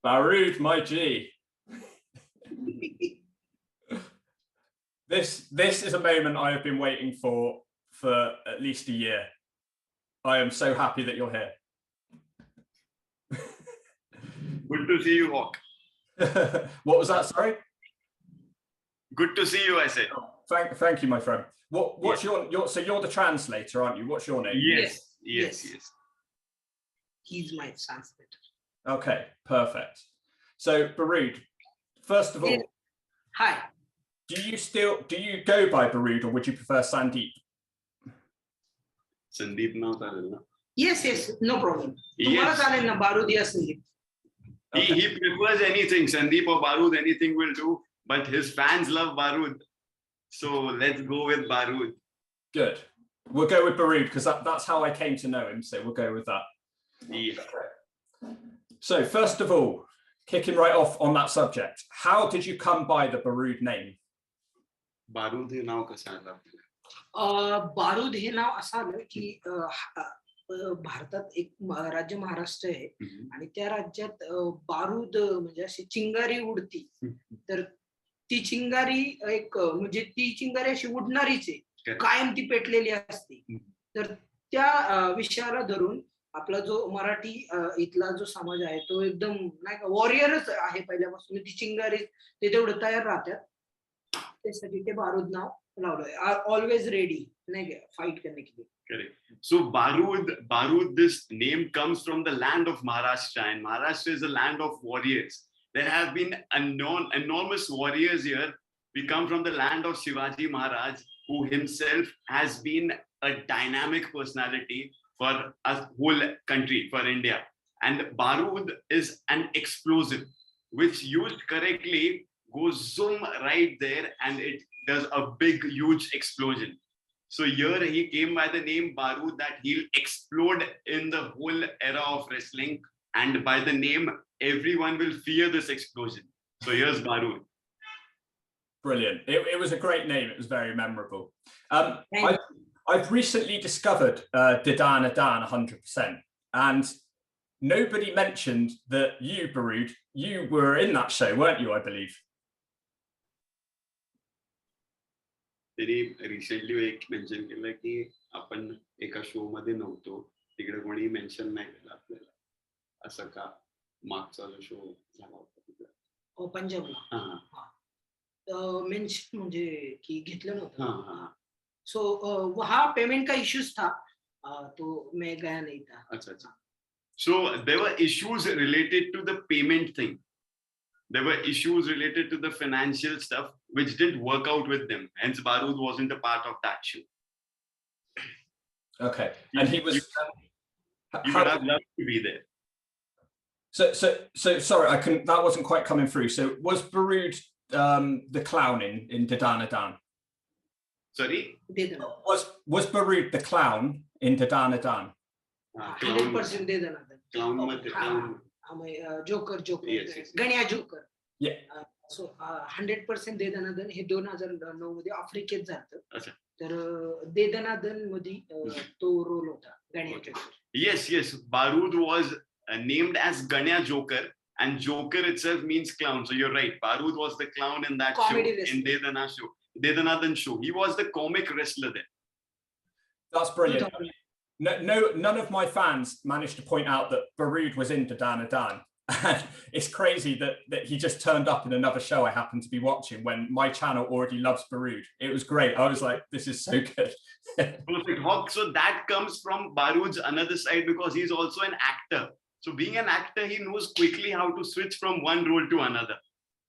Barood, my G. This is a moment I have been waiting for at least a year. I am so happy that you're here. Good to see you, Hawk. What was that? Sorry. Good to see you, I said. Oh, thank you, my friend. What's your so you're the translator, aren't you? What's your name? Yes. He's my translator. Okay, perfect. So Barood, first of all, hi. Do you go by Barood, or would you prefer Sandeep? Sandeep now, na? Yes, no problem. Yes. Barood or Sandeep. Okay. He prefers anything, Sandeep or Barood, anything will do. But his fans love Barood, so let's go with Barood. Good. We'll go with Barood because that's how I came to know him. So we'll go with that. Yeah. So first of all, kicking right off on that subject, how did you come by the Barood name? Barood हे नाव कसं आलं? बारूद हे नाव असं आलं की भारतात एक राज्य महाराष्ट्र आहे आणि त्या राज्यात बारूद म्हणजे अशी चिंगारी उडती, तर ती चिंगारी एक म्हणजे ती चिंगारी अशी उडणारीच आहे, कायम ती पेटलेली असते. तर त्या विषयाला धरून आपला जो मराठी इथला जो समाज आहे तो एकदम नाही का वॉरियरच आहे पहिल्यापासून. ती चिंगारी ते तेवढं तयार राहतात, त्यासाठी ते बारूद नाव लावलंय. ऑलवेज रेडी नाही का फाईट करने के लिए. Correct. So Barood, this name comes from the land of Maharashtra, and Maharashtra is a land of warriors. There have been enormous warriors here. We come from the land of Shivaji Maharaj, who himself has been a dynamic personality for a whole country, for India. And Barood is an explosive, which used correctly goes zoom right there and it does a big, huge explosion. So here he came by the name Barood, that he'll explode in the whole era of wrestling. And by the name, everyone will fear this explosion. So here's Barood. Brilliant. It was a great name. It was very memorable. I've recently discovered Didan Adan 100%. And nobody mentioned that you, Barood, you were in that show, weren't you, I believe? तरी recently एक mention केलं की आपण एका show मध्ये नव्हतो, तिकडे कोणी मेन्शन नाही केलं आपल्याला, असं का? मागचा जो शो झाला होता तिकडे पंजाबला मेन्शन म्हणजे की घेतलं नव्हतं. सो वहाँ पेमेंट का इश्यूज था, तो मैं गया नहीं था. अच्छा. So there were issues related to the payment thing. There were issues related to the financial stuff which didn't work out with them. Hence, Barood wasn't a part of that show. Okay, and he was. You would have loved to be there. So sorry, I couldn't. That wasn't quite coming through. So was Barood the clown in Didan Adan? Sorry. Was Barood the clown in Didan Adan? 100% Didan Adan. Clown. Joker Ganya joker. So 100% दे दनादन हे 2009 मध्ये आफ्रिकेत झालं. तर दे दनादन मध्ये तो role होता Ganya joker. Yes. Barood was named as Ganya Joker, and Joker itself means clown. So you're right. Barood was the clown in that comedy show, in Dedanadan show. He was the comic wrestler there. That's brilliant. None of my fans managed to point out that Barood was in Didan Adan. It's crazy that he just turned up in another show I happened to be watching when my channel already loves Barood. It was great. I was like, this is so good. Perfect, Hawk. So that comes from Barood's another side, because he's also an actor. So being an actor, he knows quickly how to switch from one role to another.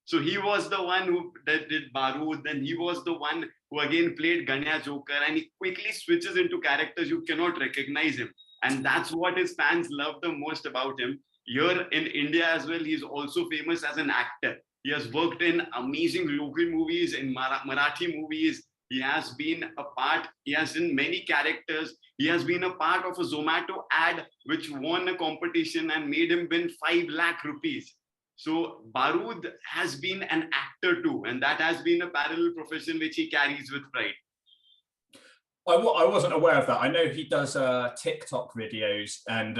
So he was the one who did Barood, then he was the one who again played Ganya Joker, and he quickly switches into characters you cannot recognize him. And that's what his fans love the most about him. Here in India as well, he's also famous as an actor. He has worked in amazing local movies, in Marathi movies. He has been many characters. He has been a part of a Zomato ad which won a competition and made him win 5 lakh rupees. So Barood has been an actor too, and that has been a parallel profession which he carries with pride. I wasn't aware of that. I know he does TikTok videos and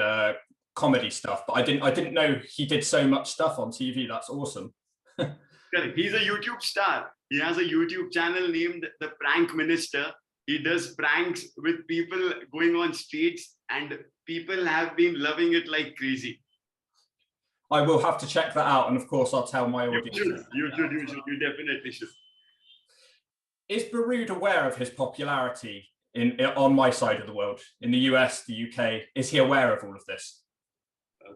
comedy stuff, but I didn't know he did so much stuff on TV. That's awesome. Correct. He's a YouTube star. He has a YouTube channel named The Prank Minister. He does pranks with people going on streets, and people have been loving it like crazy. I will have to check that out, and of course I'll tell my audience. You should. You definitely should. Is Barood aware of his popularity on my side of the world, in the US, the UK? Is he aware of all of this?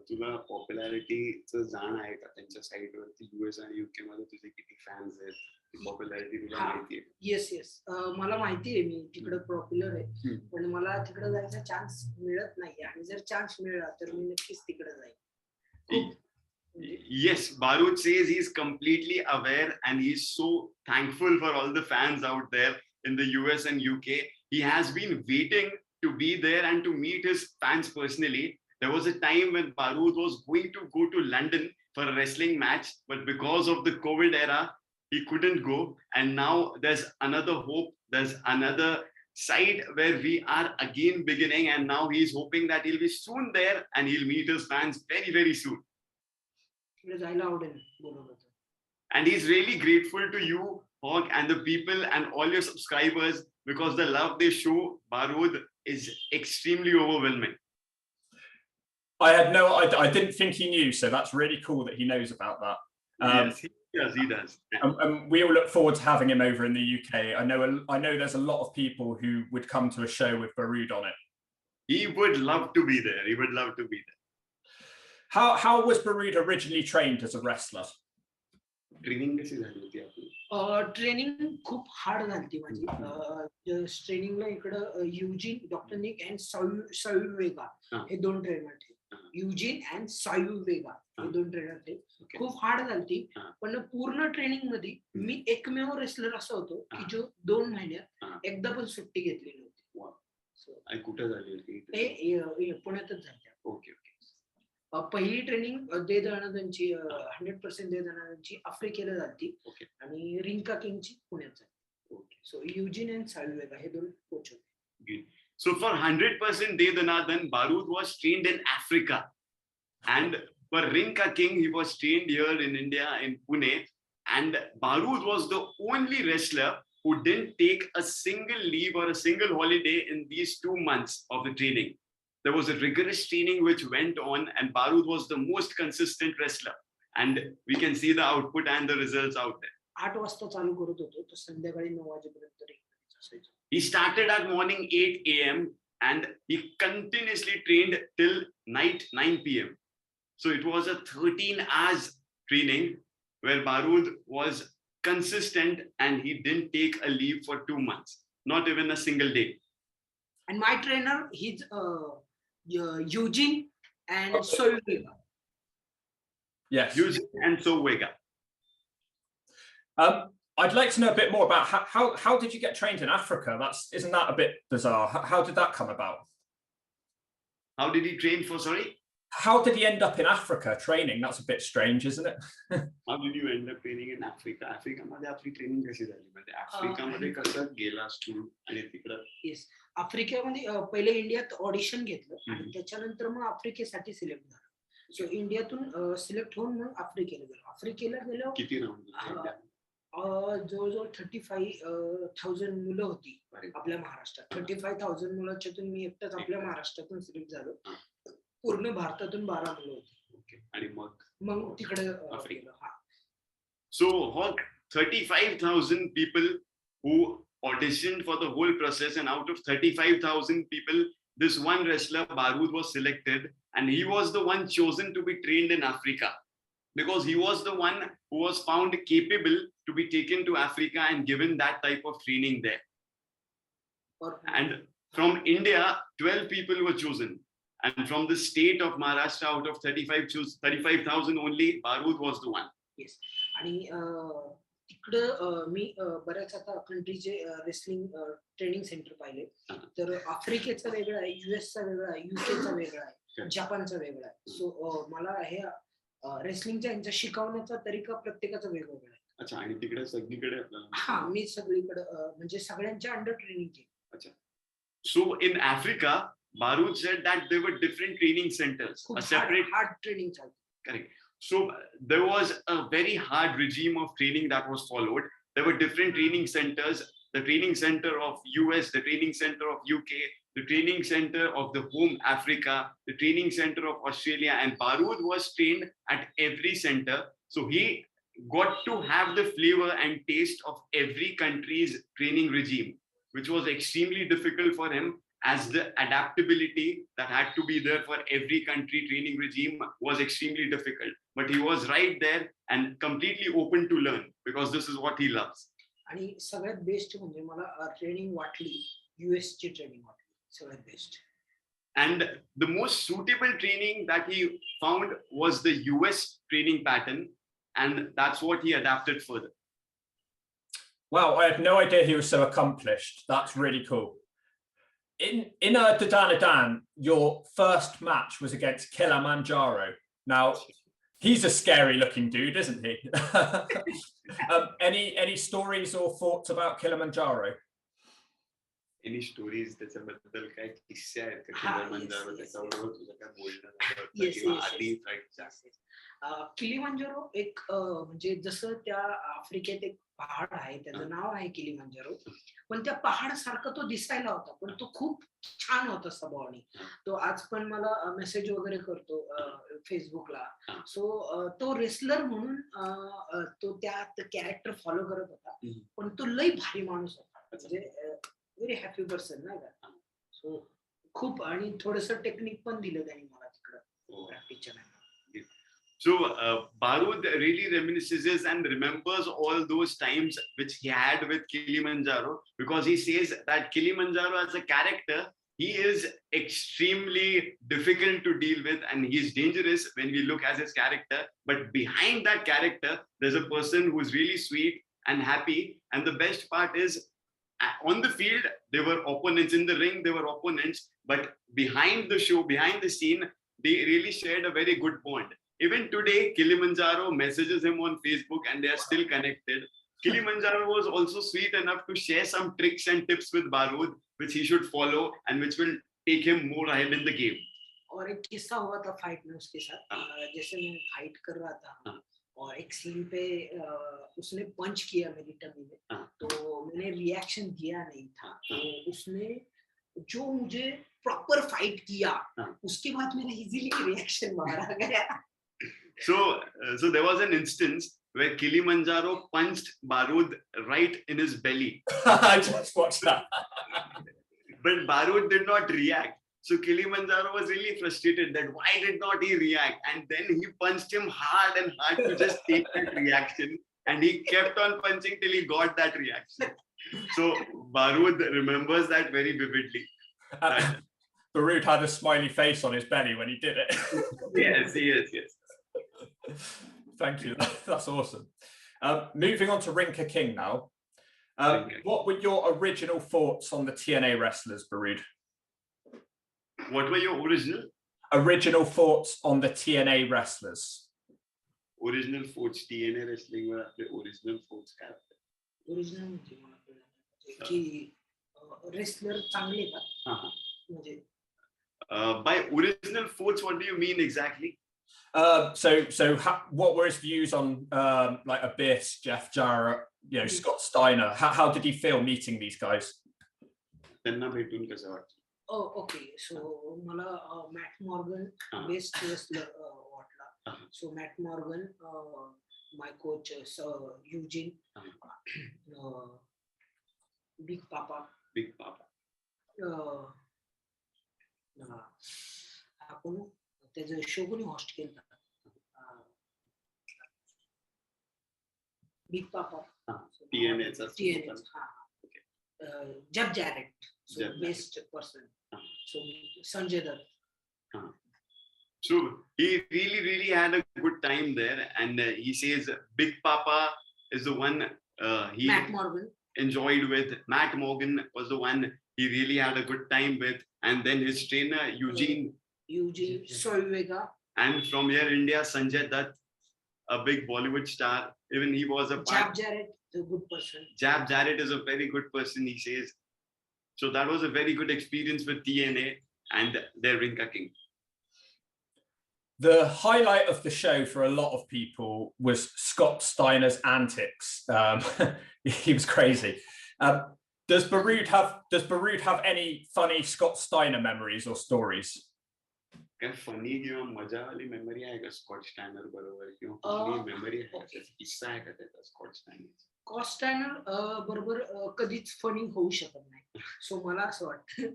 तुला पॉप्युलॅरिटीचं जाण आहे का त्यांच्या साईडवरती US आणि UK मध्ये तुझे किती fans आहेत? पॉप्युलॅरिटी तुला माहिती आहे? येस मला माहिती आहे, मी तिकडे पॉप्युलर आहे, पण मला तिकडे जायचा चान्स मिळत नाही, आणि जर चान्स मिळाला तर मी नक्कीच तिकडे जाईन. Yes, Barood says he's completely aware and he's so thankful for all the fans out there in the US and UK. He has been waiting to be there and to meet his fans personally. There was a time when Barood was going to go to London for a wrestling match, but because of the COVID era, he couldn't go. And now there's another hope, there's another side where we are again beginning, and now he's hoping that he'll be soon there and he'll meet his fans very, very soon. And he's really grateful to you, Hawk, and the people and all your subscribers, because the love they show Barood is extremely overwhelming. I didn't think he knew, so that's really cool that he knows about that. Yes, he does. And we all look forward to having him over in the UK. I know there's a lot of people who would come to a show with Barood on it. He would love to be there. He would love to be there. How was Barood originally trained as a wrestler? Training कशी झाली होती आपली? Training खूप hard झाली माझी. ट्रेनिंगला इकडं Eugene, doctor Nick and सायुवेगा हे दोन trainer थे. युजिन अँड सायुवेगा हे दोन ट्रेनर थे. खूप हार्ड झाली, पण पूर्ण ट्रेनिंग मध्ये मी एकमेव रेसलर असा होतो की जो 2 महिन्यात एकदा पण सुट्टी घेतलेली होती. कुठे झाली होती? ते पुण्यातच झाली. ओके. पहिली ट्रेनिंग दे दणादांची 100% दे दणादांची आफ्रिकेला झाली, आणि रिंका किंगची पुण्यात झाली. सो युजिन अँड सायुवेगा हे दोन कोच होते. So for 100% De Danadan, Barood was trained in Africa, and for Rinker King, he was trained here in India in Pune. And Barood was the only wrestler who didn't take a single leave or a single holiday in these 2 months of the training. There was a rigorous training which went on, and Barood was the most consistent wrestler. And we can see the output and the results out there. 8 वाजता चालू करत होतो, तर संध्याकाळी 9 वाजेपर्यंत असायचं. He started at morning 8 a.m. and he continuously trained till night 9 p.m. So it was a 13 hours training where Barood was consistent and he didn't take a leave for 2 months, not even a single day. And my trainer, he's Eugene and Solvega. Yes. Eugene and Solvega. I'd like to know a bit more about how did you get trained in Africa? Isn't that a bit bizarre? How did that come about? How did he train for, sorry? How did he end up in Africa training? That's a bit strange, isn't it? How did you end up training in Africa? Africa मध्ये आपली training कशी झाली? म्हणजे Africa मध्ये कसं गेलास तू आणि तिकडं? येस, आफ्रिकेमध्ये पहिले इंडियात ऑडिशन घेतलं आणि त्याच्यानंतर मग आफ्रिकेसाठी सिलेक्ट झालं. सो इंडियातून सिलेक्ट होऊन मग आफ्रिकेला गेलो. आफ्रिकेला गेलो. किती राऊंड? जवळजवळ 35,000 मुलं होती आपल्या महाराष्ट्रात. 35,000 मुलांच्यातून मी एकटाच आपल्या महाराष्ट्रातून सिलेक्ट झालो. पूर्ण भारतातून 12 मुलं होती. आणि मग तिकडे Africa. So 35,000 people who auditioned for the whole process, and out of 35,000 people, this one wrestler Barood was selected, and he was the one chosen to be trained in Africa, because he was the one who was found capable to be taken to Africa and given that type of training there. And from India, 12 people were chosen. And from the state of Maharashtra, out of 35,000 only, Barood was the one. Yes. आणि तिकडं मी बऱ्याच आता कंट्रीचे wrestling training centre पाहिले. तर आफ्रिकेचा वेगळा आहे, युएसचा वेगळा आहे, युकेचा वेगळा आहे, जपानचा वेगळा आहे. सो मला हे रेसलिंगच्या यांचा शिकवण्याचा तरीका प्रत्येकाचा वेगवेगळा आहे. अच्छा. आणि तिकडे सगळीकडे हा, मी सगळीकडे म्हणजे सगळ्यांच्या अंडर ट्रेनिंग केली. अच्छा. So in Africa, Barood said that there were different training centers, a separate hard training चालतं. correct. So there was a very hard regime of training that was followed. There were different training centers, the training center of US, the training center of UK, the training center of the home Africa, the training center of Australia, and Barood was trained at every center. So he got to have the flavor and taste of every country's training regime, which was extremely difficult for him, as the adaptability that had to be there for every country training regime was extremely difficult. But he was right there and completely open to learn, because this is what he loves. आणि सगळ्यात best म्हणजे मला training वाटली US ची training वाटली सगळ्यात best. And the most suitable training that he found was the US training pattern, and that's what he adapted further. Wow, I had no idea he was so accomplished. That's really cool. In Dan, your first match was against Kilimanjaro. Now, he's a scary looking dude, isn't he? Any stories or thoughts about Kilimanjaro? Any stories त्याच्याबद्दल काय किस्से आहेत का Kilimanjaro त्याच्याबरोबर तुझं काय बोलणं किंवा आधी किलिमांजारो एक म्हणजे जसं त्या आफ्रिकेत एक पहाड आहे त्याचं नाव आहे किलिमांजारो, पण त्या पहाड सारखा तो दिसायला होता, पण तो खूप छान होता स्वभावाने. तो आज पण मला मेसेज वगैरे करतो फेसबुकला. सो तो रेसलर म्हणून तो त्यात कॅरेक्टर फॉलो करत होता, पण तो लई भारी माणूस होता, म्हणजे व्हेरी हॅपी पर्सन नाही का. सो खूप आणि थोडस टेक्निक पण दिलं त्यांनी मला तिकडं प्रॅक्टिसच्या. So Barood really reminisces and remembers all those times which he had with Kilimanjaro, because he says that Kilimanjaro as a character, he is extremely difficult to deal with and he's dangerous when we look at his character. But behind that character, there's a person who's really sweet and happy. And the best part is, on the field, they were opponents. In the ring, they were opponents. But behind the show, behind the scene, they really shared a very good bond. Even today, Kilimanjaro messages him on Facebook and they are still connected. Kilimanjaro was also sweet enough to share some tricks and tips with Barood, which he should follow and which will take him more ahead in the game. और एक किस्सा हुआ था fight में उसके साथ. जैसे मैं फाइट कर रहा था और एक सीन पे उसने पंच किया मेरी टमी में, तो मैंने रिएक्शन दिया नहीं था. तो उसने जो मुझे प्रॉपर फाइट किया, उसके बाद मेरा इजीली रिएक्शन मारा गया. So there was an instance where Kilimanjaro punched Barood right in his belly. I just watched that. But Barood did not react. So Kilimanjaro was really frustrated that why did not he react? And then he punched him hard and hard to just take that reaction. And he kept on punching till he got that reaction. So Barood remembers that very vividly. Barood had a smiley face on his belly when he did it. Yes. Thank you. That's awesome. Moving on to Rinker King now. What were your original thoughts on the TNA wrestlers, Barood? What were your original thoughts on the TNA wrestlers? Original thoughts, TNA wrestling were the original thoughts. Original की wrestler चांगले का म्हणजे by original thoughts, what do you mean exactly? What were his views on like Abyss, Jeff Jarrett, Scott Steiner? How did he feel meeting these guys? त्यांना भेटून कसं वाटतं? Okay, सो मला mat Morgan best wrestler वाटला. So Matt Morgan, my coach Eugene, big papa आपण त्याचं show कोणी host केलं, बिग पापा TNAचा Jeff Jarrett, so best person. So Sanjay Dutt. So he really had a good time there, and he says Big Papa is the one he Matt Morgan enjoyed with. Matt Morgan was the one he really had a good time with, and then his trainer Eugene Soivega, and from here India Sanjay Dutt, a big Bollywood star. Even he was a Jab Jarrett, a good person. Jab Jarrett is a very good person, he says. So that was a very good experience with TNA. and their Rinker King. The highlight of the show for a lot of people was Scott Steiner's antics. He was crazy. Does Barood have any funny Scott Steiner memories or stories? काय funny किंवा मजा वाली memory आहे का Scott Steiner बरोबर किंवा कुठली memory आहे का किस्सा आहे का त्याचा स्कॉट स्टायनर स्टायनर बरोबर कधीच फनी होऊ शकत नाही सो मला असं वाटतं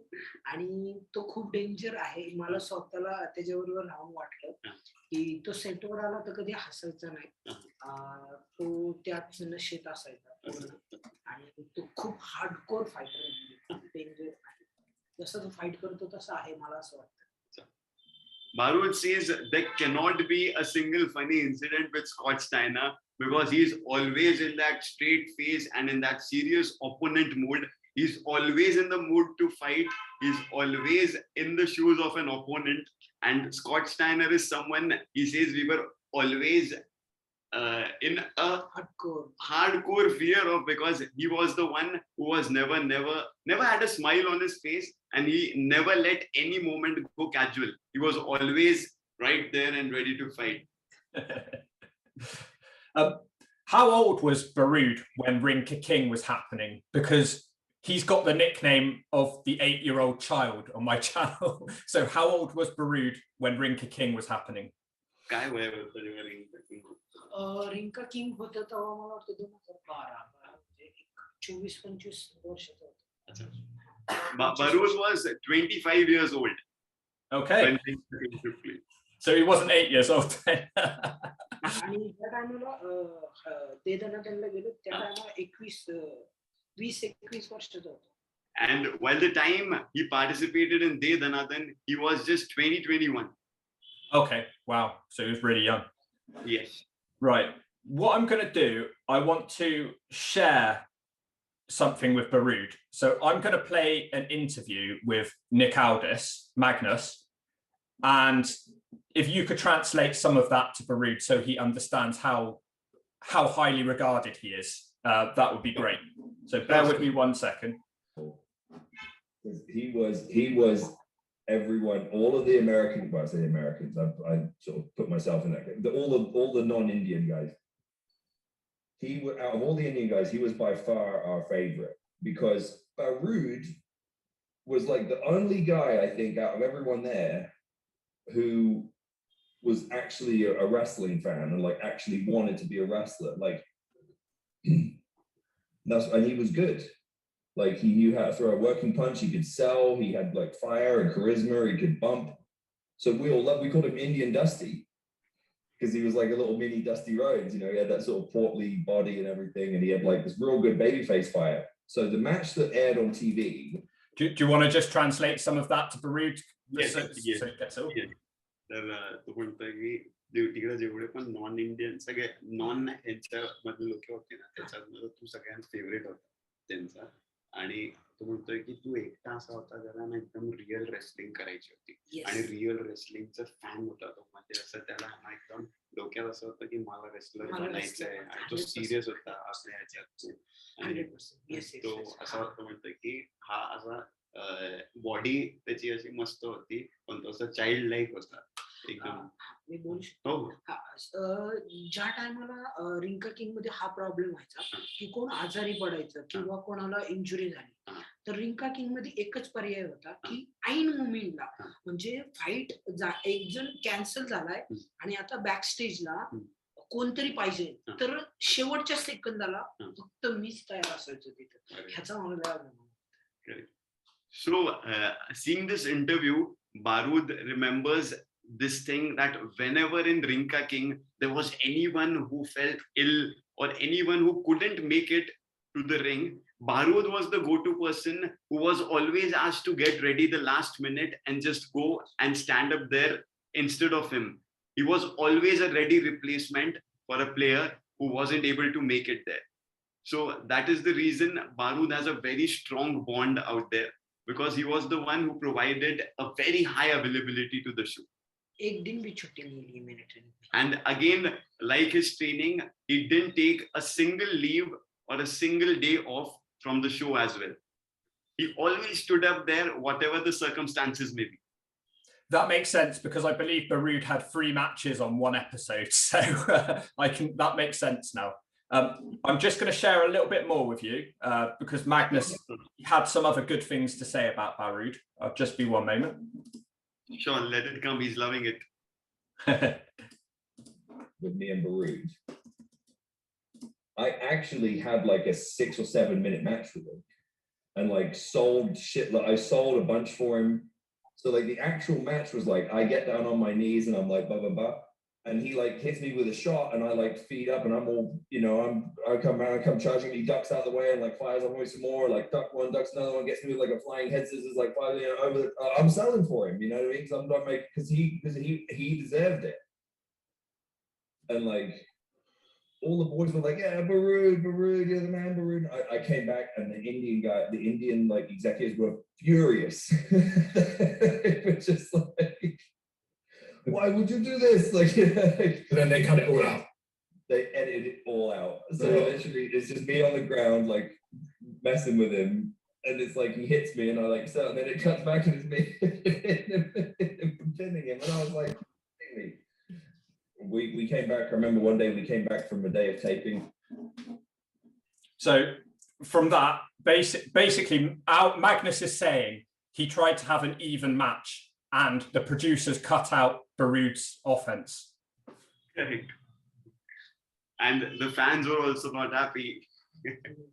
आणि तो खूप डेंजर आहे मला स्वतःला त्याच्याबरोबर राहून वाटलं की तो सेटवर आला तर कधी हसायचा नाही तो त्याच नशेत असायचा आणि तो खूप हार्डकोर फायटर डेंजर आहे जसं तो फाईट करतो तसं आहे मला असं वाटतं. Barood says there cannot be a single funny incident with Scott Steiner because he's always in that straight face and in that serious opponent mood. He's always in the mood to fight. He's always in the shoes of an opponent. And Scott Steiner is someone, he says, we were always in a hardcore fear of, because he was the one who was never had a smile on his face, and he never let any moment go casual. He was always right there and ready to fight. How old was Barood when Rinker King was happening? Because he's got the nickname of the 8-year-old child on my channel. So how old was Barood when Rinker King was happening? काय वय होतं जेव्हा Rinker King होतं? Rinker King होतं तेव्हा मला वाटतं 2012 म्हणजे 24-25 वर्षाचा होता. Barood was 25 years old. Okay. When Rinker King took place. So he wasn't 8 years old then. आणि त्या टायमाला ते दनादनला गेलो त्या टायमाला 20-21 वर्षाचा होता. And while the time he participated in De Danadan, he was just 21. Okay, wow. So he was really young. Yes. Right. What I'm going to do, I want to share something with Barood. So I'm going to play an interview with Nick Aldis, Magnus, and if you could translate some of that to Barood so he understands how highly regarded he is, that would be great. So bear with me 1 second. He was everyone, all of the Americans, well, I say Americans, I sort of put myself in that, all the non-Indian guys. Out of all the Indian guys, he was by far our favorite, because Barood was like the only guy, I think, out of everyone there who was actually a wrestling fan and like actually wanted to be a wrestler. Like, and he was good. Like, he knew how to throw a working punch, he could sell, he had like fire and charisma, he could bump. So we called him Indian Dusty, because he was like a little mini Dusty Rhodes, you know, he had that sort of portly body and everything, and he had like this real good babyface fire. So the match that aired on TV. Do you want to just translate some of that to Barood? Yes. तर तो म्हणतोय की तिकडे जेवढे पण non Indian सगळे non ह्याच्या मधले लोक होते ना त्याच्यात तू सगळ्यांत फेवरेट होता त्यांचा आणि तो म्हणतोय की तू एकटा असा होता ज्याला ना एकदम रिअल रेसलिंग करायची होती आणि रिअल रेसलिंगचा फॅन होता तो म्हणजे असं त्याला एकदम डोक्यात असं होतं की मला रेसलर बनायचंय आणि तो सिरियस होता आपल्या ह्याच्यात आणि तो असा म्हणतोय की हा असा बॉडी त्याची अशी मस्त होती पण तो असं चाइल्ड लाईक होता एकदम. मी बोलू शकतो ज्या टायमाला रिंकर किंग मध्ये हा प्रॉब्लेम व्हायचा की कोण आजारी पडायचं किंवा कोणाला इंजुरी झाली तर रिंकर किंग मध्ये एकच पर्याय होता की ऐन मुमेंटला म्हणजे फाईट एक जण कॅन्सल झालाय आणि आता बॅक स्टेजला कोणतरी पाहिजे तर शेवटच्या सेकंदाला फक्त मीच तयार असायचो तिथं ह्याचा मला. So, seeing this interview, Barood remembers this thing that whenever in Rinker King there was anyone who felt ill or anyone who couldn't make it to the ring, Barood was the go-to person who was always asked to get ready the last minute and just go and stand up there instead of him. He was always a ready replacement for a player who wasn't able to make it there. So that is the reason Barood has a very strong bond out there, because he was the one who provided a very high availability to the show. And again, like his training, he didn't take a single leave or a single day off from the show as well. He always stood up there, whatever the circumstances may be. That makes sense because I believe Barood had 3 matches on 1 episode, so that makes sense now. I'm just going to share a little bit more with you because Magnus had some other good things to say about Barood. I'll just be 1 moment. Sure, let it come. He's loving it. With me and Barood, I actually had like a 6 or 7 minute match with him, and like sold shit. Like I sold a bunch for him. So like the actual match was like I get down on my knees and I'm like blah blah blah, and he like hits me with a shot and I like feed up and I'm all, you know, I come charging, he ducks out of the way and like fires on me some more, like duck one, ducks another one, gets me with like a flying head scissors, like fire, you know, over the, I'm selling for him, you know what I mean? Because I'm not making, because he deserved it. And like all the boys were like, yeah, Barood, you're the man, Barood. I came back and the Indian like executives were furious. They were just like, why would you do this? Like, and then they cut it all out. They edited it all out. So literally it's just me on the ground, like messing with him. And it's like he hits me and I like, so, and then it cuts back and it's me pinning him. And I was like, we came back. I remember one day we came back from a day of taping. So from that, basically, Magnus is saying he tried to have an even match, and the producers cut out Barood's offense. Correct. And the fans were also not happy.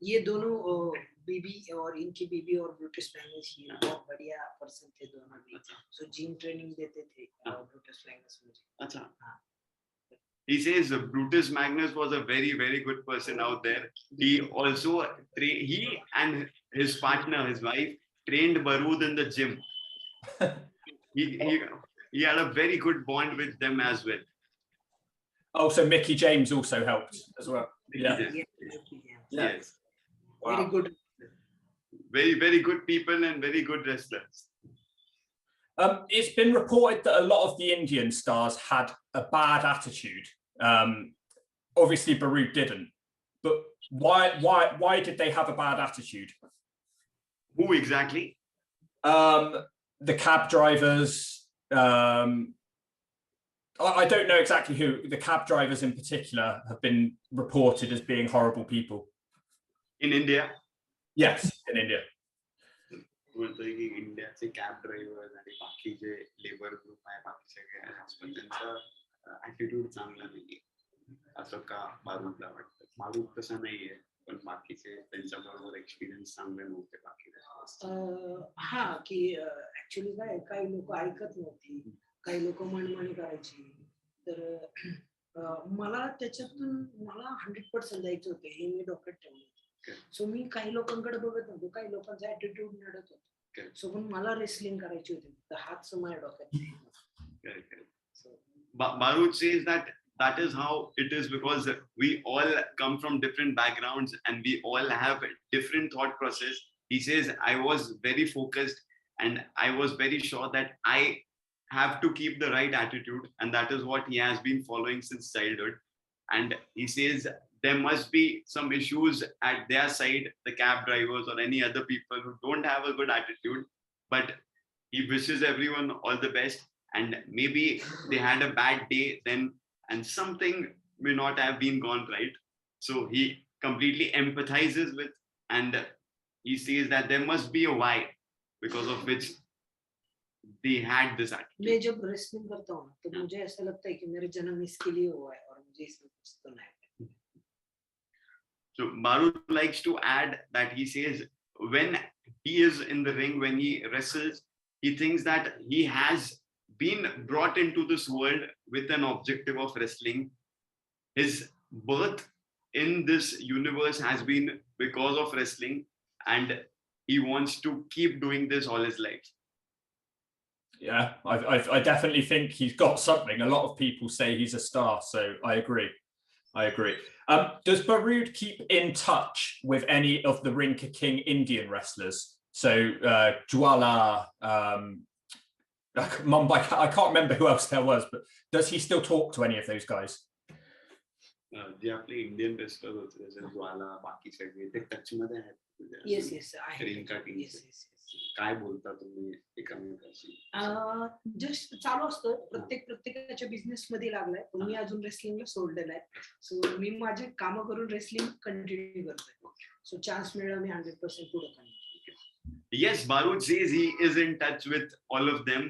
ये दोनों बीबी और इनकी बीबी और Brutus Magnus ही बहुत बढ़िया person थे दोनों भी. So जिम ट्रेनिंग देते थे ब्रूटस मैग्नस मुझे. अच्छा. He says Brutus Magnus was a very, very good person out there. He also, he and his partner, his wife, trained Barood in the gym. He had a very good bond with them as well. Oh, so Mickey James also helped as well. Yeah. Yes. Wow. Very good. Very, very good people and very good wrestlers. It's been reported that a lot of the Indian stars had a bad attitude. Obviously, Barood didn't. But why did they have a bad attitude? Who exactly? The cab drivers. I don't know exactly who. The cab drivers in particular have been reported as being horrible people. In India? Yes, in India. इंडियाचे cab drivers आणि बाकी जे labour group आहे बाकी सगळे पण त्यांचा attitude चांगला नाहीये असं का बारूदला वाटतं. बारूद तसं नाहीये पण बाकीचे त्यांच्याबरोबर एक्सपिरियन्स चांगले नव्हते बाकी. हा की ऍक्च्युली काय काही लोक ऐकत नव्हती, काही लोक मनमानी करायची. तर मला त्याच्यातून मला 100% द्यायचं होतं हे मी डोक्यात ठेवलं. सो मी काही लोकांकडे बघत नव्हतो, काही लोकांचा ऍटिट्यूड नडत होता. सो पण मला रेसलिंग करायची होती, तर हाच माझ्या डोक्यात. Barood says that is how it is because we all come from different backgrounds and we all have different thought process. He says I was very focused and I was very sure that I have to keep the right attitude, and that is what he has been following since childhood. And he says there must be some issues at their side, the cab drivers or any other people who don't have a good attitude, but he wishes everyone all the best. And maybe they had a bad day then and something may not have been gone right. So he completely empathizes with, and he says that there must be a why because of which they had this attitude. मैं जब wrestling करता हूँ तो मुझे ऐसा लगता है कि मेरे जन्म इसके लिए हुआ है और मुझे इसमें कुछ तो नहीं. So Barood likes to add that he says when he is in the ring, when he wrestles, he thinks that he has been brought into this world with an objective of wrestling. His birth in this universe has been because of wrestling, and he wants to keep doing this all his life. Yeah, I definitely think he's got something. A lot of people say he's a star, so I agree. Does Barood keep in touch with any of the Rinker King Indian wrestlers? So Jwala, Mumbai, I can't remember who else there was, but does he still talk to any of those guys? जे आपले Indian wrestler होते जसे ज्वाला बाकी सगळे ते touch मध्ये आहेत yes yes आहे Rinca टीमचे. येस येस काय बोलता तुम्ही एकमेकांशी? जस्ट चालू असतं प्रत्येकाच्या बिझनेस मध्ये लागलाय पण मी अजून रेसलिंगला सोडलेलं आहे सो मी माझे कामं करून रेसलिंग कंटिन्यू करतोय सो चान्स मिळाला मी 100% पुढे करणार. Yes, Barood says he is in touch with all of them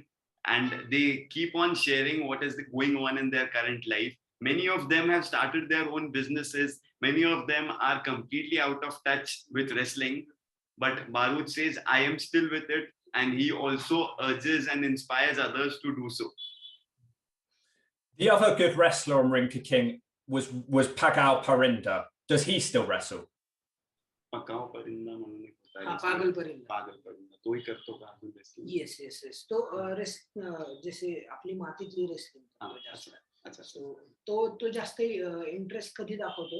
and they keep on sharing what is going on in their current life. Many of them have started their own businesses. Many of them are completely out of touch with wrestling. But Barood says, I am still with it. And he also urges and inspires others to do so. The other good wrestler on Rinker King was Pagao Parinda. Does he still wrestle? Pagao Parinda म्हणून एक होता हा, wrestler. पागल परिंदा. पागल परिंदा. तोही करतो का अजून wrestling? येस येस येस तो जसे आपली मातीतली रेसलिंग जास्त अच्छा. तो जास्त इंटरेस्ट कधी दाखवतो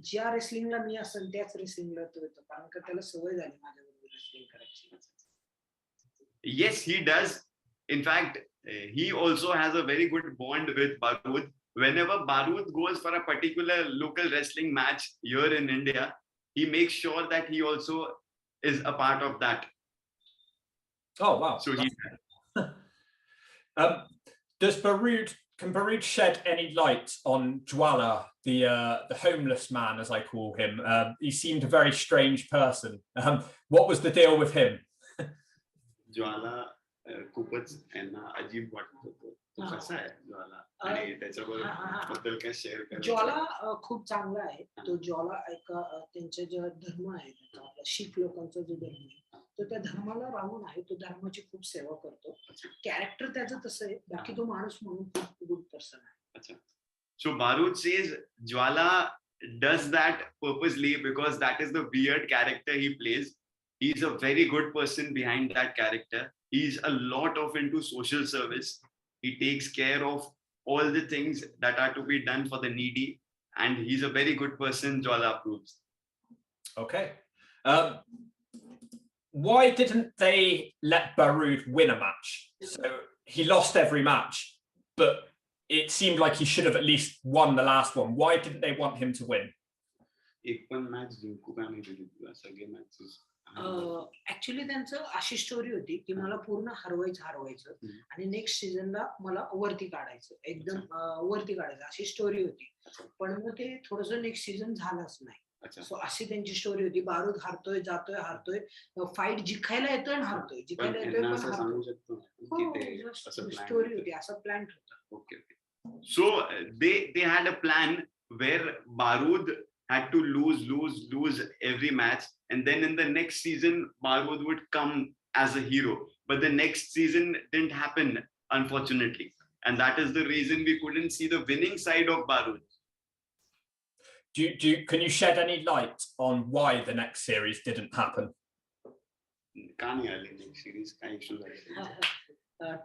ज्या रेसलिंगला मी असेल त्याच रेसलिंगला तो येतो कारण का त्याला सवय झाली माझ्याबरोबर रेसलिंग करायची. Yes, he does. In fact, he also has a very good bond with Barood. Whenever Barood goes for a particular local wrestling match here in India, he makes sure that he also is a part of that. Oh wow! So he. Does Barood shed any light on Jwala, the homeless man, as I call him? He seemed a very strange person. What was the deal with him? ज्वाला खूपच यांना अजीब वाटत होतं. तो कसा आहे ज्वाला आणि त्याच्याबद्दल काय शेअर करा? ज्वाला खूप चांगला आहे. तो ज्वाला एका त्यांच्या जो धर्म आहे आपला शीख लोकांचा जो धर्म आहे तो त्या धर्माला राहून आहे. तो धर्माची खूप सेवा करतो. कॅरेक्टर त्याचं तसं आहे. बाकी तो माणूस म्हणून खूप गुड पर्सन आहे. अच्छा. So Barood says Jwala does that purposely because that is the weird character he plays. He's a very good person behind that character. He's a lot of into social service. He takes care of all the things that are to be done for the needy. And he's a very good person, Jwala approves. Okay. Why didn't they let Barood win a match? So he lost every match, but it seemed like he should have at least won the last one. Why didn't they want him to win? एक पण match जिंकू का नाही दिली तुला सगळे matches? Actually त्यांचं अशी स्टोरी होती की मला पूर्ण हरवायचं आणि नेक्स्ट सीझनला मला वरती काढायचं एकदम वरती काढायचं अशी स्टोरी होती पण मग ते थोडस नेक्स्ट सीझन झालंच नाही. सो अशी त्यांची स्टोरी होती. बारूद हारतोय जातोय फाईट जिंकायला येतोय आणि हारतोय जिंकायला येतोय पण स्टोरी होती असं प्लॅन होता. Okay. So they had a plan where Barood had to lose every match, and then in the next season Barood would come as a hero. But the next season didn't happen, unfortunately, and that is the reason we couldn't see the winning side of Barood. Can you shed any light on why the next series didn't happen? Can't next series काय issue झाला?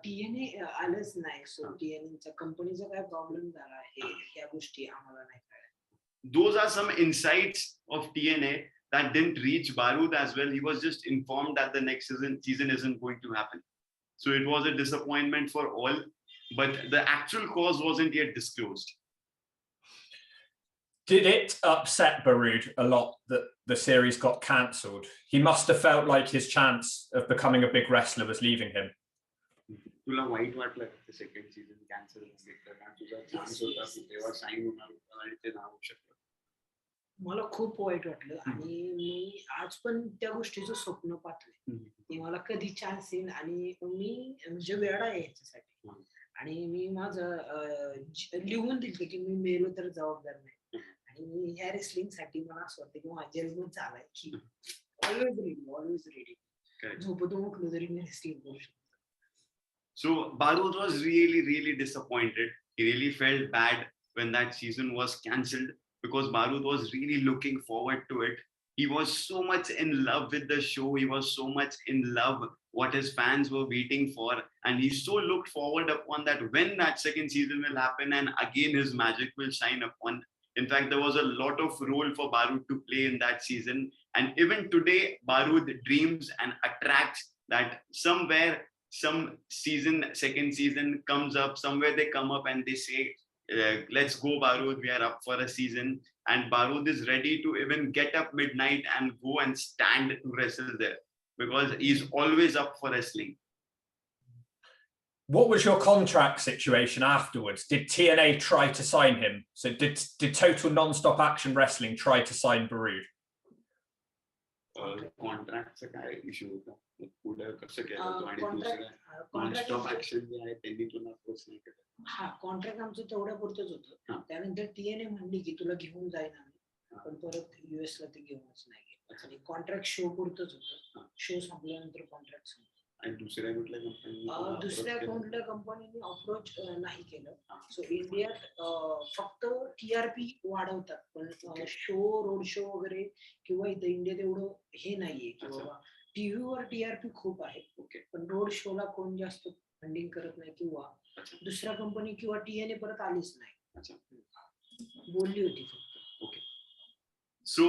TNA आलंच नाही. सो TNA कंपनीचा काय problem झाला आहे या गोष्टी आम्हाला नाही कळल्या. Those are some insights of TNA that didn't reach Barood as well. He was just informed that the next season isn't going to happen. So it was a disappointment for all, but the actual cause wasn't yet disclosed. Did it upset Barood a lot that the series got cancelled? He must have felt like his chance of becoming a big wrestler was leaving him. तुला white वाटलं ते second season cancel झालं कारण तुझा chance होता की तेव्हा sign होणार होता आणि ते नाव शकलं. मला खूप वाईट वाटलं आणि मी आज पण त्या गोष्टीचं स्वप्न पाहतोय की मला कधी चान्स येईल आणि मी म्हणजे वेळा आहे याच्यासाठी आणि मी माझं लिहून दिलं की मी मेलो तर जबाबदार नाही आणि ह्या रेसलिंग साठी मला असं वाटतं की माझ्या जन्मच झालाय की ऑलवेज रेडी झोपतो उठलो तरी मी रेसलिंग करू शकतो. So Barood was really disappointed. He really felt bad when that season was cancelled because Barood was really looking forward to it. He was so much in love with the show. He was so much in love what his fans were waiting for, and he so looked forward upon that when that second season will happen and again his magic will shine upon. In fact, there was a lot of role for Barood to play in that season, and even today Barood dreams and attracts that somewhere some season, second season comes up, somewhere they come up and they say, let's go Barood, we are up for a season. And Barood is ready to even get up midnight and go and stand to wrestle there because he's always up for wrestling. What was your contract situation afterwards? Did TNA try to sign him? So did Total Nonstop Action Wrestling try to sign Barood? कॉन्ट्रॅक्टचा काय issue होता पुढे कसं केलं आणि दुसरं non-stop action जे आहे त्यांनी तुला अप्रोच नाही केलं. हा कॉन्ट्रॅक्ट आमचं तेवढ्या पुरतच होतं. त्यानंतर TNA म्हणली की तुला घेऊन जाईन आम्ही, पण परत US ला ते घेऊनच नाही गेलं आणि कॉन्ट्रॅक्ट शो पुरतच होतं. शो संपल्यानंतर कॉन्ट्रॅक्ट संपलं. आणि दुसऱ्या कुठल्या कंपनीने अप्रोच नाही केलं. सो इंडियात फक्त TRP वाढवतात, पण शो रोड शो वगैरे किंवा इथं इंडियात एवढं हे नाहीये की बाबा टीव्हीवर TRP खूप आहे, पण रोड शोला कोण जास्त फंडिंग करत नाही किंवा दुसऱ्या कंपनी किंवा TNA परत आलीच नाही, बोलली होती फक्त. So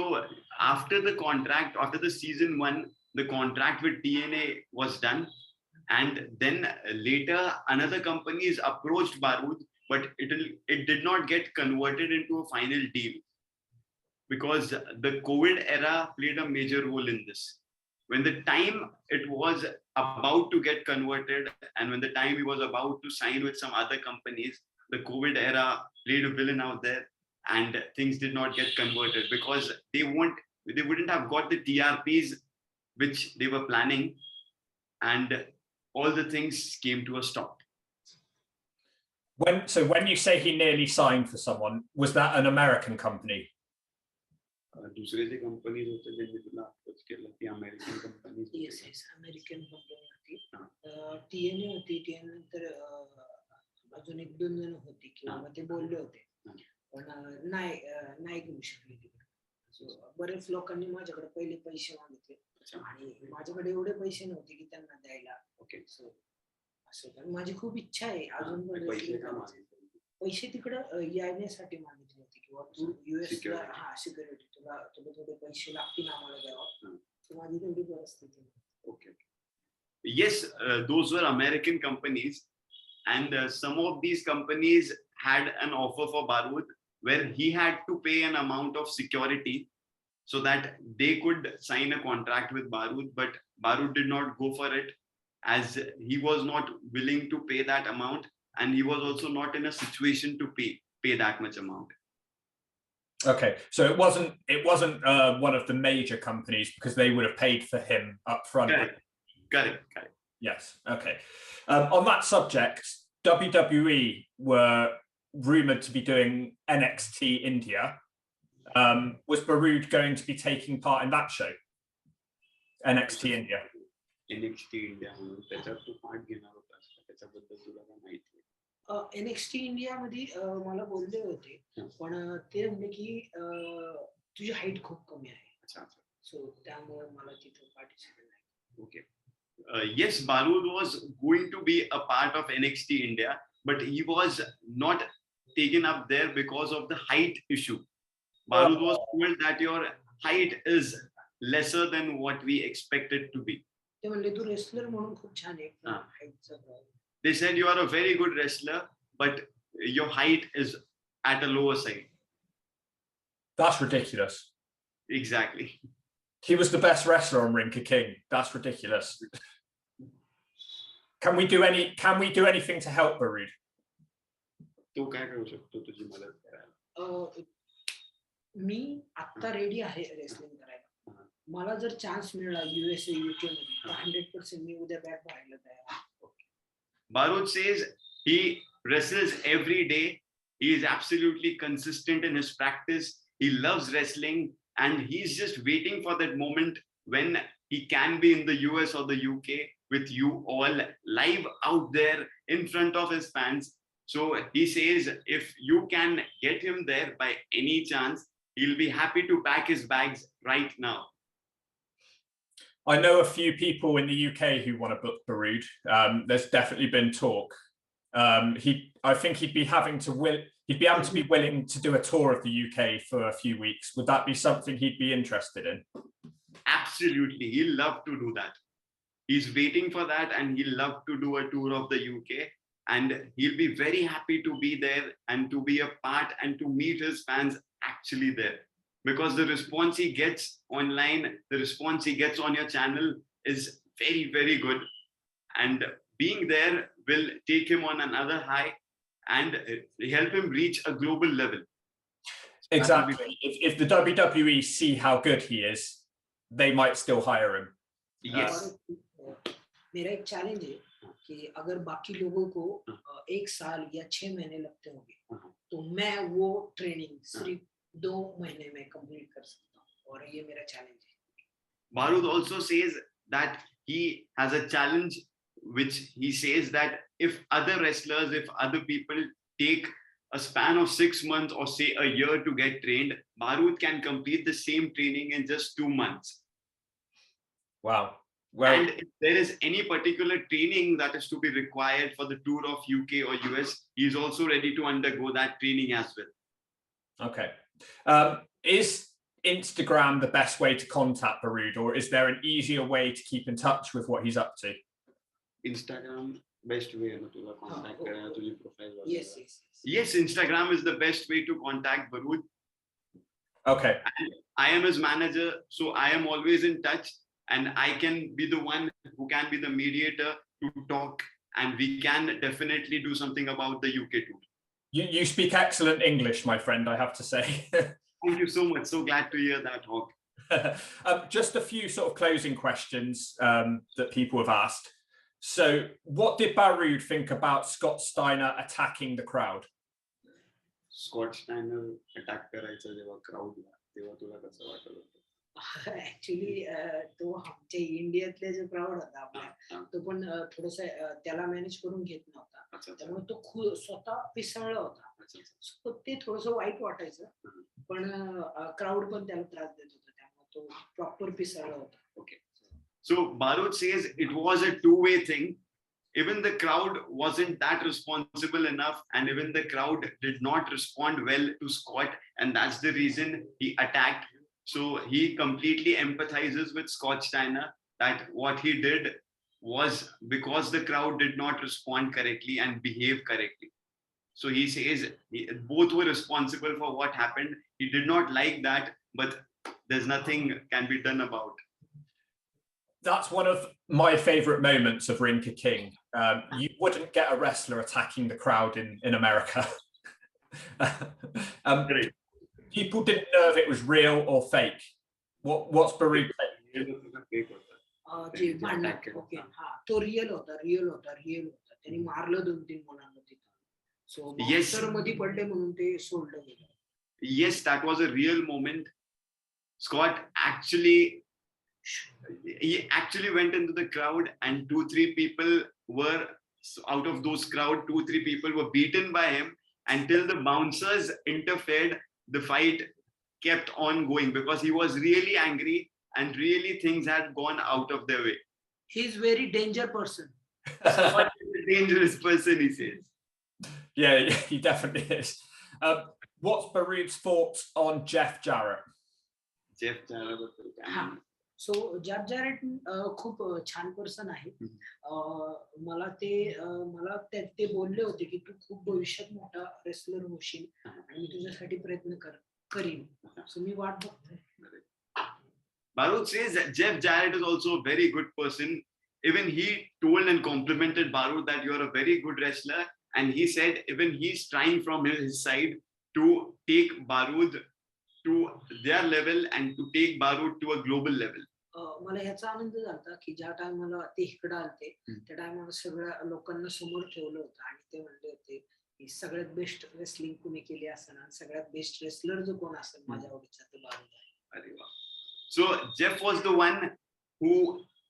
after the contract, after the season 1, the contract with TNA was done, and then later another company is approached Barood, but it did not get converted into a final deal because the COVID era played a major role in this. When the time it was about to get converted and when the time he was about to sign with some other companies, the COVID era played a villain out there. And things did not get converted because they wouldn't have got the TRPs which they were planning, and all the things came to a stop. When you say he nearly signed for someone, was that an American company? दुसरे जे companies होते ज्यांनी तुला approach केलं ती American companies. Yes American company होती. TNA होती. TNA नंतर अजून 1-2 जण होती किंवा ते बोलले होते, पण नाही घेऊ शकले तिकडे. बरेच लोकांनी माझ्याकडे पहिले पैसे मागितले आणि माझ्याकडे एवढे पैसे नव्हते की त्यांना द्यायला. असं माझी खूप इच्छा आहे अजून पण. पैसे तिकडं येण्यासाठी मागितले होते किंवा तू US ला सिक्युरिटी तुला थोडे पैसे लागतील आम्हाला द्यावं, माझी तेवढी परिस्थिती. Yes, those were American companies, and some of these companies had an offer for Barood where he had to pay an amount of security so that they could sign a contract with Barood, but Barood did not go for it as he was not willing to pay that amount, and he was also not in a situation to pay that much amount. Okay, so it wasn't one of the major companies because they would have paid for him up front. Correct. Yes. Okay. On that subject, WWE were rumored to be doing NXT India. Was Barood going to be taking part in that show? NXT India. NXT India म्हणून त्याच्यात तू part घेणार होतास, त्याच्याबद्दल तुला काय माहिती? NXT India मध्ये मला बोलले होते, पण ते म्हणले की तुझी हाईट खूप कमी आहे, सो त्यामुळे मला तिथे पार्टिसिपेट नाही. Yes, Barood was going to be a part of NXT India, but he was not taken up there because of the height issue. Barood was told that your height is lesser than what we expected to be. ते म्हणले तू wrestler म्हणून खूप छान आहे, हाईटचा problem. They said you are a very good wrestler, but your height is at a lower side. That's ridiculous. Exactly. He was the best wrestler on Rinker King. That's ridiculous. Can we do anything to help Barood? तू काय करू शकतो तुझी मदत करायला? मी आता ready आहे wrestling करायला. मला जर चान्स मिळाला USA UK मध्ये 100% मी उद्या बॅक भरायला तयार आहे. Barood says he wrestles every day. He is absolutely consistent in his practice. He loves wrestling, and he's just waiting for that moment when he can be in the US or the UK with you all live out there in front of his fans. So he says if you can get him there by any chance, he'll be happy to pack his bags right now. I know a few people in the UK who want to book Barood. There's definitely been talk. I think he'd be able to be willing to do a tour of the UK for a few weeks. Would that be something he'd be interested in? Absolutely, he'll love to do that. He's waiting for that, and he'll love to do a tour of the UK. and he'll be very happy to be there and to be a part and to meet his fans actually there, because the response he gets online, the response he gets on your channel is very, very good, and being there will take him on another high and help him reach a global level. Exactly. If the WWE see how good he is, they might still hire him. Yes. मेरा एक challenge है कि अगर बाकी लोगों को 1 साल या 6 महीने लगते होंगे तो मैं वो ट्रेनिंग सिर्फ 2 महीने में कंप्लीट कर सकता हूँ, और ये मेरा चैलेंज है. Barood also says that he has a challenge, which he says that if other wrestlers, if other people take a span of 6 months or say a year to get trained, Barood can complete the same training in just 2 months. Wow. Well, and if there is any particular training that is to be required for the tour of UK or US, he's also ready to undergo that training as well. Okay. Is Instagram the best way to contact Barood, or is there an easier way to keep in touch with what he's up to? Instagram best way to contact your profile. Yes. Yes, Instagram is the best way to contact Barood. Okay. And I am his manager, so I am always in touch, and I can be the one who can be the mediator to talk, and we can definitely do something about the UK tour. You speak excellent English, my friend, I have to say. Thank you so much. So glad to hear that, Hawk. Just a few sort of closing questions that people have asked. So what did Barood think about Scott Steiner attacking the crowd? Scott Steiner attack करायचं जेव्हा crowd तेव्हा तुला कसं वाटलं? Actually तो आमच्या इंडियातले जो crowd होता आपला तो पण थोडस त्याला मॅनेज करून घेत नव्हता, त्यामुळे तो स्वतः पिसळला होता. ते थोडस वाईट वाटायचं, पण क्राऊड पण त्याला त्रास देत होता, त्यामुळे तो प्रॉपर पिसळला होता. Okay. So Barood says it was a two-way thing. Even the crowd wasn't that responsible enough, and even the crowd did not respond well to Scott, and that's the reason he attacked. So he completely empathizes with Scott Steiner that what he did was because the crowd did not respond correctly and behave correctly. So he says both were responsible for what happened. He did not like that, but there's nothing can be done about. That's one of my favorite moments of Rinker King. You wouldn't get a wrestler attacking the crowd in America. People didn't know if it was real or fake. What's Barood saying? जे भांडण okay हा तो real होता. त्यांनी मारलं 2-3 मुलांना तिथं. सो bouncer मध्ये पडले म्हणून ते सोडलं गेलं. Yes, that was a real moment. Scott actually went into the crowd, and 2-3 people were out of those crowd. 2-3 people were beaten by him until the bouncers interfered. The fight kept on going because he was really angry and really things had gone out of their way. He's very dangerous person. What is a dangerous person, he says. Yeah, he definitely is. What's Barood's thoughts on Jeff Jarrett? Jeff Jarrett. So jab जॅरेट खूप छान person आहे. मला ते बोलले होते की तू खूप भविष्यात मोठा रेसलर होशील आणि मी तुझ्यासाठी प्रयत्न करीन. सो मी वाट बघतोय. Barood says that Jeff Jarrett is also a very good person. Even he told and complimented Barood that you're a very good wrestler, and he said even he's trying from his side to take Barood to their level and to take Barood to a global level. मला ह्याचा आनंद झाला की ज्या टायमाला ते इकडे आलते त्या टायमाला सगळ्या लोकांना समोर ठेवलं होतं आणि ते म्हणले होते की सगळ्यात बेस्ट रेसलिंग कुणी केली असेल आणि सगळ्यात बेस्ट रेसलर जो कोण असेल माझ्या आवडीचा ते बारोड आहे. अरे वा. So Jeff was the one who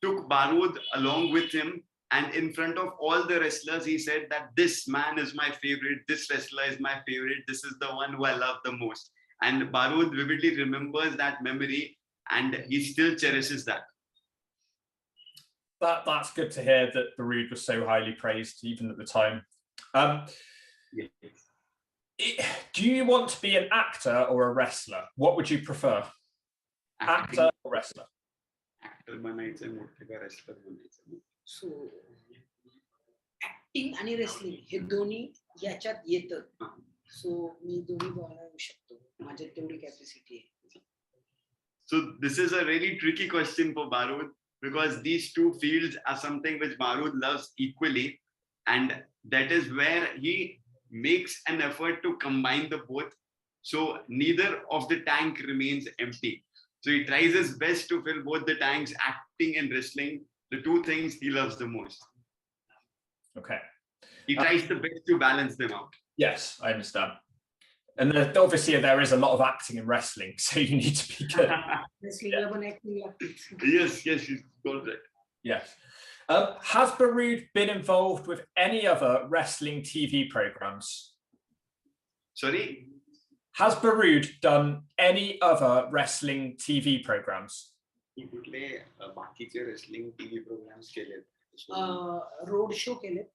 took Barood along with him, and in front of all the wrestlers he said that this man is my favorite, this wrestler is my favorite, this is the one who I love the most. And Barood vividly remembers that memory, and he still cherishes that. That's good to hear that Barood was so highly praised even at the time. Yes. Do you want to be an actor or a wrestler? What would you prefer? Actor or wrestler? Actor बनायचं मोठं का wrestler बनायचं? सो acting आणि wrestling हे दोन्ही याच्यात येतं. सो मी दोन्ही बनवू शकतो. माझ्यात तेवढी कॅपॅसिटी आहे. So this is a really tricky question for Barood because these two fields are something which Barood loves equally, and that is where he makes an effort to combine the both. So neither of the tank remains empty. So he tries his best to fill both the tanks, acting and wrestling, the two things he loves the most. Okay. He tries the best to balance them out. Yes, I understand. And obviously there is a lot of acting in wrestling, so you need to be good. रेसलिंगला पण acting लागते. Yes, she's correct. Yes. Has Barood been involved with any other wrestling TV programs? Sorry? Has Barood done any other wrestling TV programs? कुठले बाकीचे wrestling TV programmes केलेत? Road show केलेत.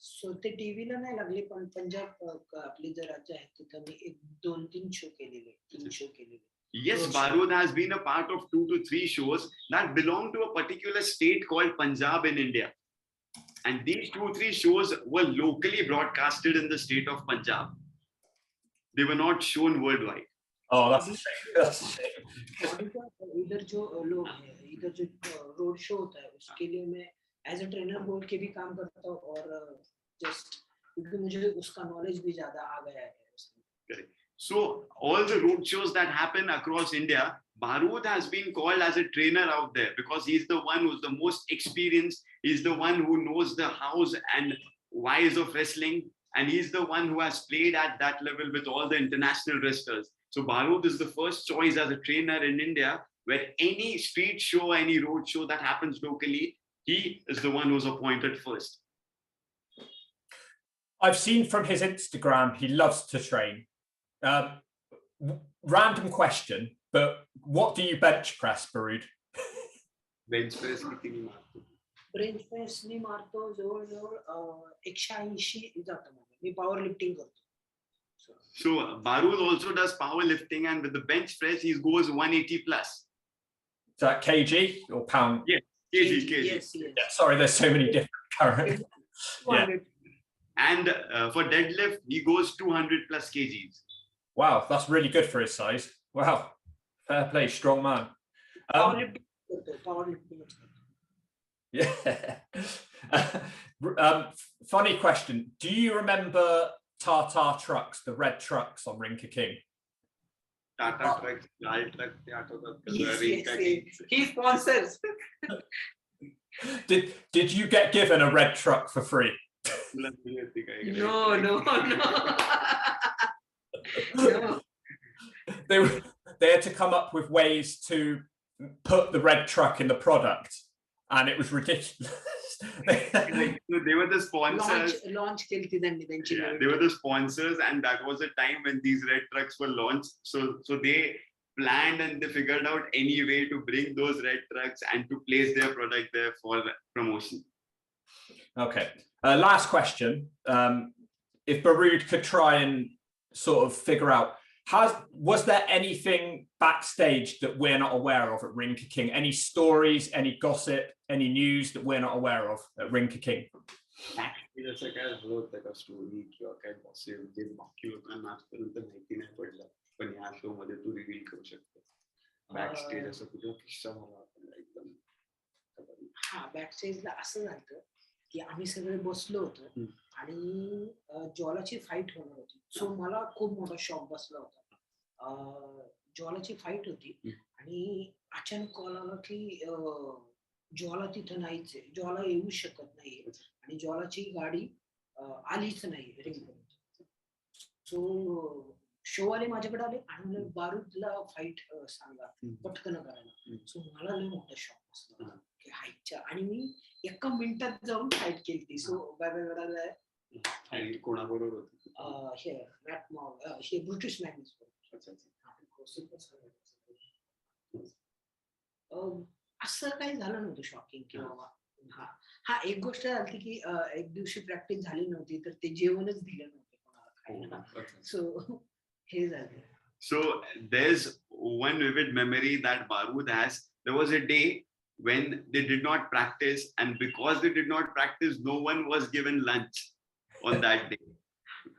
सो ते टीव्हीला नाही लागले, पण पंजाब आपली जे राज्य आहे तिथं मी 1-2-3 शो केलेले, 3 शो केलेले. Yes, Barood has been a part of 2 to 3 shows that belong to a particular state called Punjab in India. And these 2-3 shows were locally broadcasted in the state of Punjab. They were not shown worldwide. Oh, that's a shame. That's a shame. इधर जो लोग हैं, इधर जो road show होता है उसके लिए मैं एज अ ट्रेनर बोल के भी काम करता हूँ, और जस्ट क्योंकि मुझे उसका नॉलेज भी ज्यादा आ गया है. Correct. So all the road shows that happen across India, Barood has been called as a trainer out there because he's the one who's the most experienced. He's the one who knows the hows and whys of wrestling, and he's the one who has played at that level with all the international wrestlers. So Barood is the first choice as a trainer in India, where any street show, any road show that happens locally, he is the one who's appointed first. I've seen from his Instagram, he loves to train. Random question, but what do you bench press, Barood? Bench press किती मी मारतो? Bench press मी मारतो जवळजवळ 180 जातं. मी power lifting करतो. So Barood also does powerlifting, and with the bench press, he goes 180 plus. Is that kg or pound? Yeah, kg. Yes. Yeah, sorry, there's so many different current. Yeah. And for deadlift, he goes 200 plus kgs. Wow, that's really good for his size. Wow, fair play, strong man. Power lifting. Yeah. Funny question. Do you remember Tata trucks, the red trucks on Rinker King? Tata trucks, Lal truck ते आठवतात का? Yes. Rinker. He sponsors. Did you get given a red truck for free? No. No. They had to come up with ways to put the red truck in the product, and it was ridiculous. They were the sponsors. Launch केली त्यांनी त्यांची. Yeah, they were the sponsors, and that was a time when these red trucks were launched. So they planned and they figured out any way to bring those red trucks and to place their product there for promotion. Okay. Last question. If Barood could try and sort of figure out, was there anything backstage that we're not aware of at Rinker King? Any stories, any gossip, any news that we're not aware of at Rinker King? जसं काय होतं का story किंवा काय gossip जे बाकी लोकांना आजपर्यंत माहिती नाही पडलं, पण ह्या शो मध्ये तू रिव्हील करू शकतो. बॅकस्टेज असं कुठला किस्सा मला एकदम. हा, बॅकस्टेजला असं झालं की आम्ही सगळे बसलो होतो आणि ज्वालाची फाईट होणार होती. सो मला खूप मोठा शॉक बसला होता. ज्वालाची फाईट होती आणि अचानक कॉल आला की ज्वाला तिथं नाहीच आहे, ज्वाला येऊ शकत नाहीये आणि ज्वालाची गाडी आलीच नाही रिंगपर्यंत. सो शोवाले माझ्याकडे आले आणि बारूदला फाईट सांगा पटकन करायला. सो मला लय मोठा शॉक बसला की हाईटच्या, आणि मी एका मिनिटात जाऊन फाईट केली. सो बाबाला कोणाबरोबर होती? हे ब्रिटिश मॅग्नेस. असं काही झालं नव्हतं शॉकिंग किंवा हा एक गोष्ट झाली की एक दिवशी प्रॅक्टिस झाली नव्हती तर ते जेवणच दिलं नव्हतं कोणाला खायला. सो हे झालं. So there's one vivid memory that Barood has. There was a day when they did not practice, and because they did not practice, no one was given lunch on that day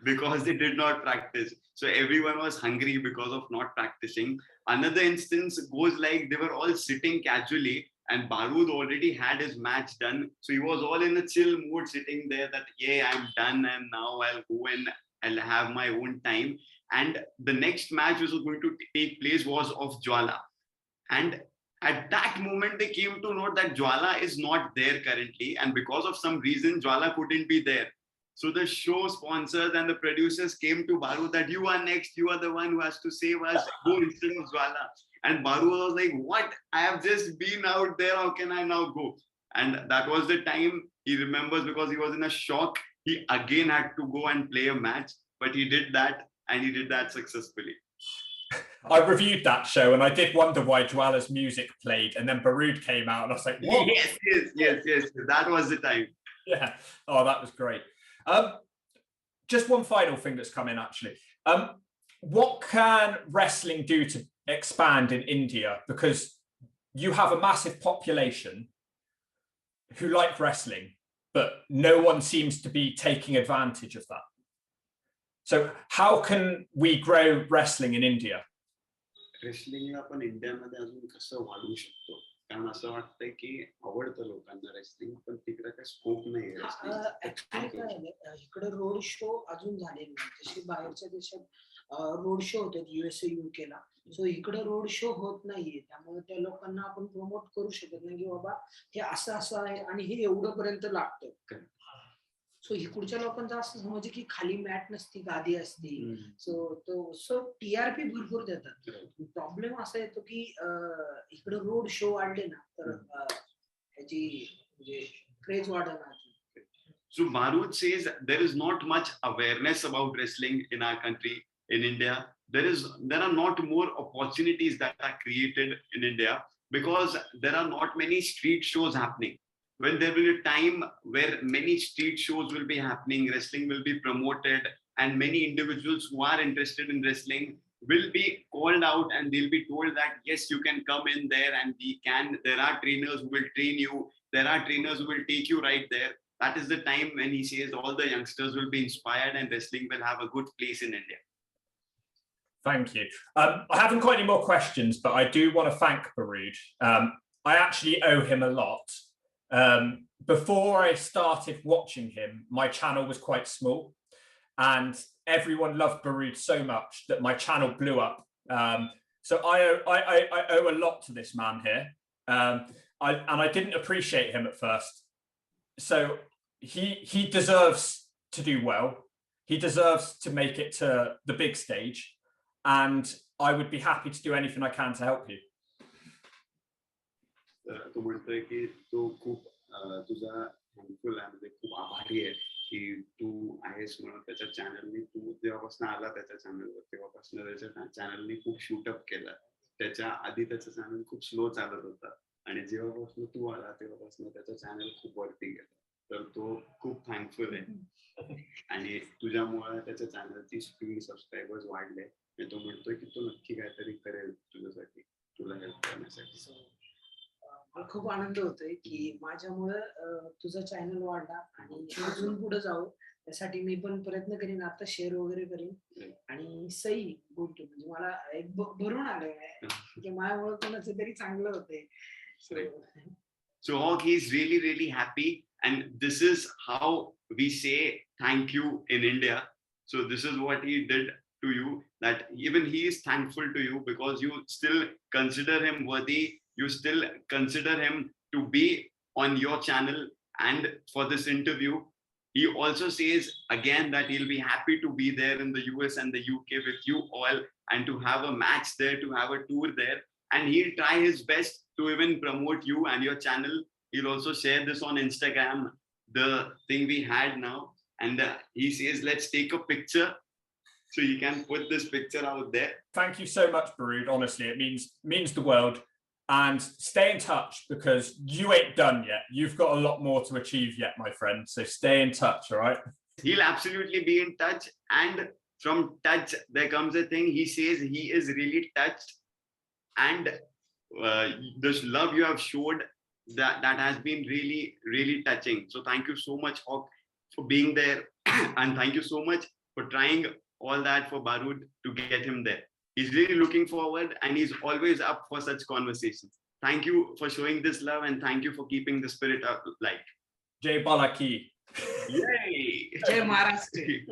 because they did not practice. So everyone was hungry because of not practicing. Another instance goes like they were all sitting casually and Barood already had his match done. So he was all in a chill mood sitting there that, yeah, I'm done and now I'll go and I'll have my own time. And the next match which was going to take place was of Jwala. And at that moment, they came to know that Jwala is not there currently. And because of some reason, Jwala couldn't be there. So the show sponsors and the producers came to Barood that you are next, you are the one who has to save us, go instead of Jwala. And Barood was like, what? I have just been out there, how can I now go? And that was the time he remembers, because he was in a shock. He again had to go and play a match, but he did that, and he did that successfully. I reviewed that show and I did wonder why Jwala's music played, and then Barood came out and I was like, what? Yes. That was the time. Yeah. Oh, that was great. Just one final thing that's come in, actually. What can wrestling do to expand in India? Because you have a massive population who like wrestling, but no one seems to be taking advantage of that. So how can we grow wrestling in India? रेसलिंगला पण इंडियामध्ये अजून कसं वाढवू शकतो, कारण असं वाटतंय की आवडतं लोकांना रेसलिंग, पण तिकडे काही स्कोप नाही. ऍक्च्युली काय झालं, इकडे रोड शो अजून झालेले नाही. जसे बाहेरच्या देशात रोड शो होतात USA UK ला, सो इकडे रोड शो होत नाहीये. त्यामुळे त्या लोकांना आपण प्रमोट करू शकत नाही की बाबा हे असं असं आहे आणि हे एवढं पर्यंत लागतं. सो इकडच्या लोकांचं असं समज की खाली मॅट नसती, गादी असती. सो TRP भरपूर देतात. प्रॉब्लेम असा येतो की इकडे रोड शो वाढले ना तर ह्याची म्हणजे क्रेज वाढणार. So Barood says there is not much awareness about wrestling in our country, in India. There are not more opportunities that are created in India because there are not many street shows happening. When there will be a time where many street shows will be happening, wrestling will be promoted, and many individuals who are interested in wrestling will be called out and they'll be told that, yes, you can come in there and there are trainers who will train you. There are trainers who will take you right there. That is the time when he says all the youngsters will be inspired and wrestling will have a good place in India. Thank you. I haven't got any more questions, but I do want to thank Barood. I actually owe him a lot. Before I started watching him, my channel was quite small and everyone loved Barood so much that my channel blew up. So I owe a lot to this man here. And I didn't appreciate him at first. So he deserves to do well. He deserves to make it to the big stage. And I would be happy to do anything I can to help you. तो म्हणतोय की तो खूप तुझा thankful आहे, म्हणजे खूप आभारी आहे की तू आहेस म्हणून. त्याच्या चॅनलनी तू जेव्हापासून आला त्याच्या चॅनलवर तेव्हापासून त्याच्या चॅनलनी खूप शूटअप केलं. त्याच्या आधी त्याचं चॅनल खूप स्लो चालत होता आणि जेव्हापासून तू आला तेव्हापासून त्याचं चॅनल खूप वरती गेलं. तर तो खूप थँकफुल आहे आणि तुझ्यामुळे त्याच्या चॅनलची स्पीड, सबस्क्रायबर्स वाढले. तो म्हणतोय की तो नक्की काहीतरी करेल तुझ्यासाठी, तुला हेल्प करण्यासाठी. मला खूप आनंद होतोय की माझ्यामुळं तुझा चॅनल वाढला आणि अजून पुढे जाऊ त्यासाठी मी पण प्रयत्न करीन. आता शेअर वगैरे करीन आणि सही बोलतो, म्हणजे मला एक भरून आलंय की माझ्यामुळे कोणाचं तरी चांगलं होतंय. So Hawk, he's really, really happy. And this is how we say thank you in India. So this is what he did to you, that even he is thankful to you because you still consider him worthy. You still consider him to be on your channel. And for this interview, he also says again that he'll be happy to be there in the US and the UK with you all and to have a match there, to have a tour there. And he'll try his best to even promote you and your channel. He'll also share this on Instagram, the thing we had now. And he says, let's take a picture. So you can put this picture out there. Thank you so much, Barood. Honestly, it means the world. And stay in touch because you ain't done yet. You've got a lot more to achieve yet, my friend. So stay in touch, all right? He'll absolutely be in touch. And from touch, there comes a thing. He says he is really touched. And the love you have showed that has been really, really touching. So thank you so much, Hawk, for being there. And thank you so much for trying all that for Barood to get him there. He's really looking forward and he's always up for such conversations. Thank you for showing this love and thank you for keeping the spirit up light. Jai Balaki. Yay! Jai Maharashtra.